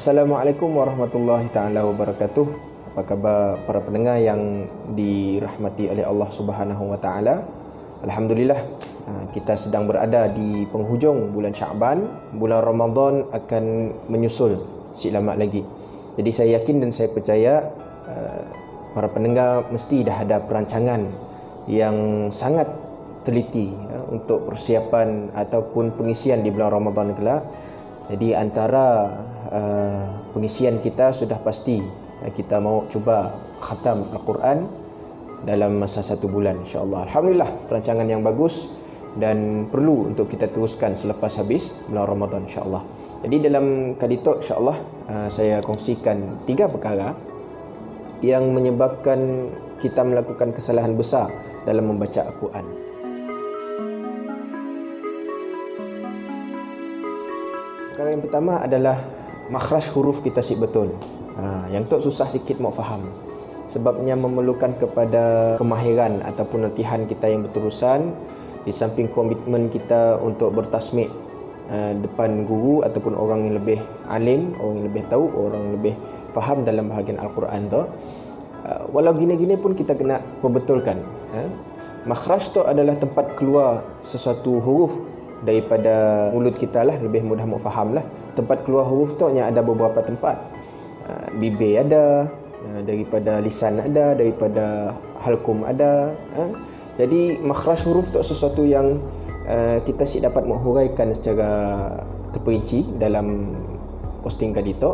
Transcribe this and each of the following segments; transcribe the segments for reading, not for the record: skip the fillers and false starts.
Assalamualaikum warahmatullahi taala wabarakatuh. Apa khabar para pendengar yang dirahmati oleh Allah Subhanahu wa taala? Alhamdulillah, kita sedang berada di penghujung bulan Syaban. Bulan Ramadan akan menyusul si lama lagi. Jadi saya yakin dan saya percaya para pendengar mesti dah ada perancangan yang sangat teliti untuk persiapan ataupun pengisian di bulan Ramadan kelak. Jadi antara pengisian kita sudah pasti kita mau cuba khatam Al-Quran dalam masa 1 bulan, insya-Allah. Alhamdulillah, perancangan yang bagus dan perlu untuk kita teruskan selepas habis bulan Ramadan, insya-Allah. Jadi dalam kali itu, insya-Allah, saya kongsikan 3 perkara yang menyebabkan kita melakukan kesalahan besar dalam membaca Al-Quran. Perkara yang pertama adalah makhraj huruf kita betul. Yang tu susah sikit mau faham. Sebabnya memerlukan kepada kemahiran ataupun latihan kita yang berterusan, di samping komitmen kita untuk bertasmik depan guru ataupun orang yang lebih alim, orang yang lebih tahu, orang yang lebih faham dalam bahagian Al-Quran tu. Walau gini-gini pun kita kena perbetulkan. Makhraj tu adalah tempat keluar sesuatu huruf daripada mulut kita lah, lebih mudah mau faham lah. Tempat keluar huruf tu ada beberapa tempat. Bibir ada, daripada lisan ada, daripada halkum ada. Jadi makhraj huruf tu sesuatu yang kita dapat menghuraikan secara terperinci dalam posting kali tu.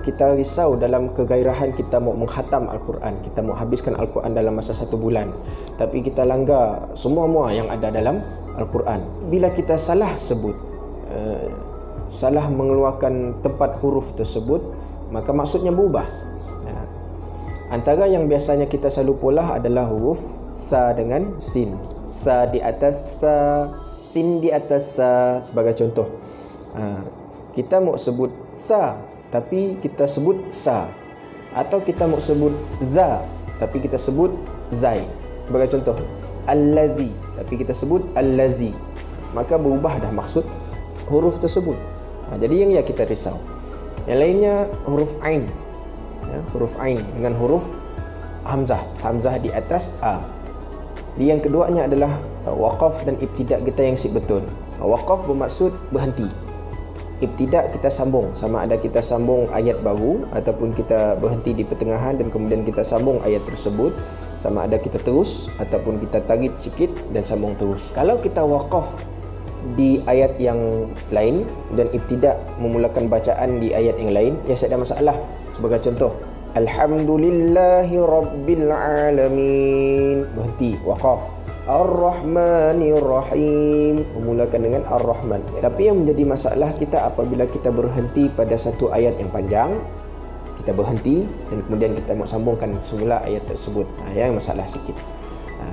Kita risau dalam kegairahan kita mau menghatam Al-Quran, kita mau habiskan Al-Quran dalam masa 1 bulan, tapi kita langgar semua-mua yang ada dalam Al-Quran. Bila kita salah sebut, salah mengeluarkan tempat huruf tersebut, maka maksudnya berubah. Antara yang biasanya kita selalu polah adalah huruf sa dengan sin. Sa di atas sa, sin di atas sa, sebagai contoh. Kita mau sebut sa tapi kita sebut sa, atau kita mau sebut za tapi kita sebut zai, sebagai contoh. Allazi tapi kita sebut allazi, maka berubah dah maksud huruf tersebut. Jadi yang kita risau. Yang lainnya huruf ain, huruf ain dengan huruf hamzah, hamzah di atas a. Yang keduanya adalah waqaf dan ibtidak kita yang betul. Waqaf bermaksud berhenti. Ibtidak kita sambung, sama ada kita sambung ayat baru ataupun kita berhenti di pertengahan dan kemudian kita sambung ayat tersebut, sama ada kita terus ataupun kita tarik sikit dan sambung terus. Kalau kita waqaf di ayat yang lain dan ibtidak memulakan bacaan di ayat yang lain, ya tak ada masalah. Sebagai contoh, Alhamdulillahi Rabbil Alamin, berhenti, waqaf. Ar-Rahmanir Rahim, memulakan dengan Ar-Rahman. Tapi yang menjadi masalah kita apabila kita berhenti pada satu ayat yang panjang, kita berhenti dan kemudian kita mau sambungkan semula ayat tersebut. Yang masalah sikit.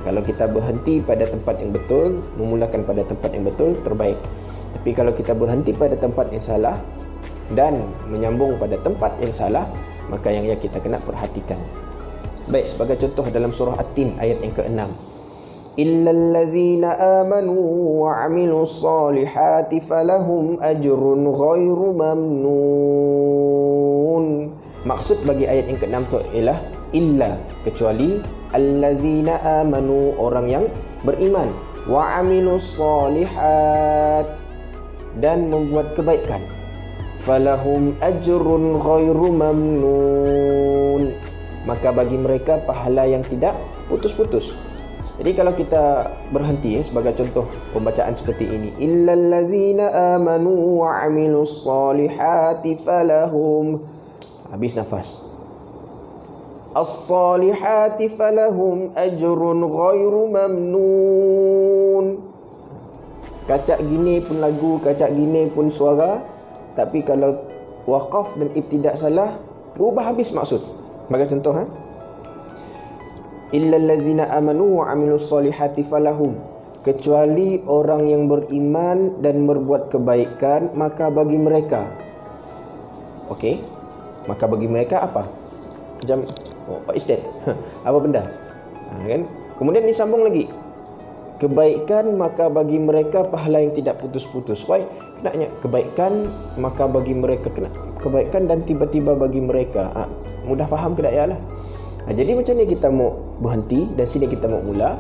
Kalau kita berhenti pada tempat yang betul, memulakan pada tempat yang betul, terbaik. Tapi kalau kita berhenti pada tempat yang salah dan menyambung pada tempat yang salah, maka yang kita kena perhatikan. Baik, sebagai contoh dalam surah At-Tin ayat yang ke-6. Illal ladzina amanu wa 'amilus solihati falahum ajrun ghairu mamnun. Maksud bagi ayat yang ke-6 tu ialah illa, kecuali alladzina amanu, orang yang beriman, wa 'amilus solihat, dan membuat kebaikan, falahum ajrun ghairu mamnun, maka bagi mereka pahala yang tidak putus-putus. Jadi kalau kita berhenti sebagai contoh pembacaan seperti ini, illal ladzina amanu wa 'amilus solihati falahum, habis nafas, as-solihati falahum ajrun ghairu mamnun. Kacak gini pun lagu, kacak gini pun suara, tapi kalau waqaf dan ibtidak salah, berubah habis maksud. Sebagai contoh, illal ladzina amanu wa 'amilus solihati falahum, kecuali orang yang beriman dan berbuat kebaikan, maka bagi mereka. Okey, maka bagi mereka apa? Macam what is that? Apa benda? Kan? Kemudian disambung lagi. kebaikan maka bagi mereka pahala yang tidak putus-putus. Why? Kenanya kebaikan maka bagi mereka, kebaikan dan tiba-tiba bagi mereka. Mudah faham ke tak ya lah. Jadi macam ni kita mau berhenti dan sini kita mau mula.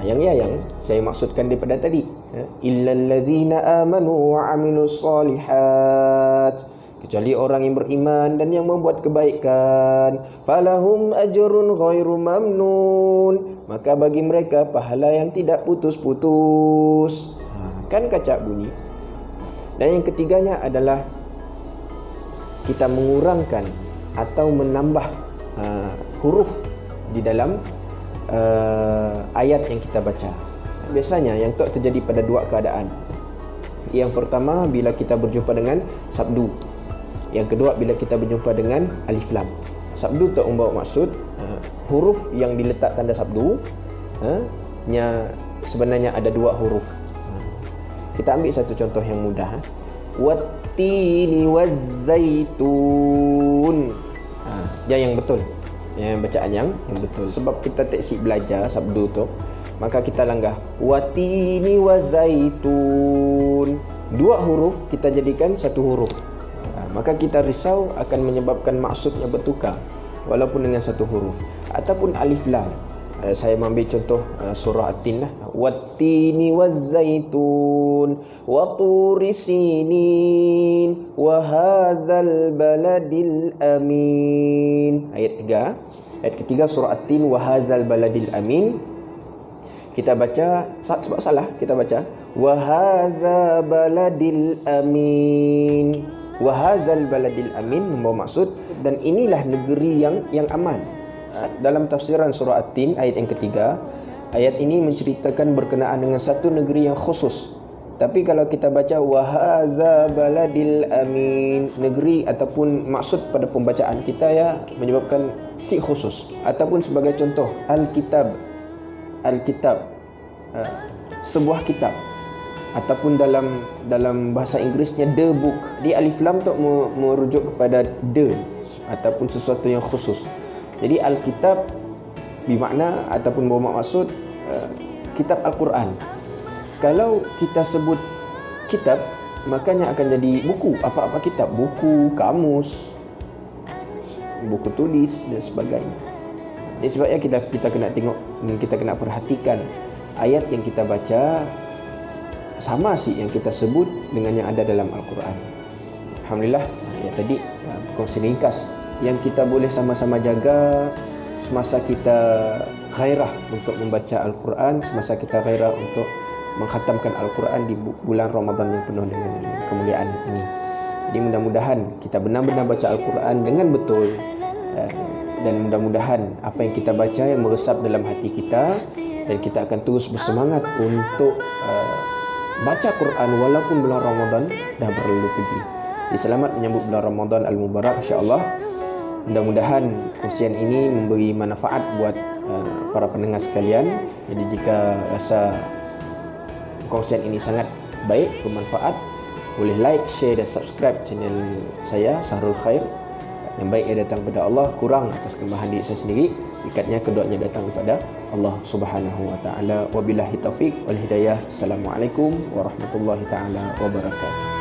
Yang saya maksudkan daripada tadi, illal ladzina amanu wa amilus solihat, kecuali orang yang beriman dan yang membuat kebaikan, falahum ajrun ghairu mamnun, maka bagi mereka pahala yang tidak putus-putus. Kan kacak bunyi. Dan yang ketiganya adalah kita mengurangkan atau menambah huruf di dalam ayat yang kita baca. Biasanya yang tu terjadi pada dua keadaan. Yang pertama bila kita berjumpa dengan sabdu. Yang kedua bila kita berjumpa dengan alif lam. Sabdu tu membawa maksud huruf yang diletak tanda sabdu sebenarnya ada dua huruf. Kita ambil satu contoh yang mudah. Wattini wazzaitun. Yang betul. Yang bacaan yang betul. Sebab kita teksik belajar sabdu tu, maka kita langgah watini wazaitun. Dua huruf kita jadikan satu huruf. Maka kita risau akan menyebabkan maksudnya bertukar walaupun dengan satu huruf. Ataupun alif lam. Saya mengambil contoh surah At-Tin lah. Wattini wazaitun wa turi sinin wa hadzal baladil amin. Ayat 3. Ayat ketiga surah At-Tin, wa hadzal baladil amin. Kita baca sebab salah, kita baca wa hadza baladil amin. Wa hadzal baladil amin membawa maksud dan inilah negeri yang aman. Dalam tafsiran surah At-Tin ayat yang ketiga, ayat ini menceritakan berkenaan dengan satu negeri yang khusus. Tapi kalau kita baca wa hadza baladil amin, negeri ataupun maksud pada pembacaan kita menyebabkan si khusus. Ataupun sebagai contoh Alkitab, sebuah kitab. Ataupun dalam bahasa Inggerisnya the book. Di alif lam tu merujuk kepada the ataupun sesuatu yang khusus. Jadi Alkitab bermakna ataupun bermaksud kitab Al-Quran. Kalau kita sebut kitab, makanya akan jadi buku. Apa-apa kitab, buku, kamus, buku tulis dan sebagainya. Jadi sebabnya kita kena tengok, kita kena perhatikan ayat yang kita baca sama sih yang kita sebut dengan yang ada dalam Al-Quran. Alhamdulillah, tadi perkongsian ringkas yang kita boleh sama-sama jaga semasa kita gairah untuk membaca Al-Quran, semasa kita gairah untuk mengkhatamkan Al-Quran di bulan Ramadan yang penuh dengan kemuliaan ini. Jadi mudah-mudahan kita benar-benar baca Al-Quran dengan betul, dan mudah-mudahan apa yang kita baca yang meresap dalam hati kita, dan kita akan terus bersemangat untuk baca Quran walaupun bulan Ramadan dah berlalu pergi. Jadi selamat menyambut bulan Ramadan Al-Mubarak, insya-Allah. Mudah-mudahan kongsian ini memberi manfaat buat para pendengar sekalian. Jadi jika rasa kongsian ini sangat baik, bermanfaat, boleh like, share dan subscribe channel saya, Sahrul Khair. Yang baik ia datang kepada Allah, kurang atas kelemahan diri saya sendiri, ikatnya keduanya datang kepada Allah Subhanahu wa taala. Wabillahi taufik wal hidayah. Assalamualaikum warahmatullahi taala wabarakatuh.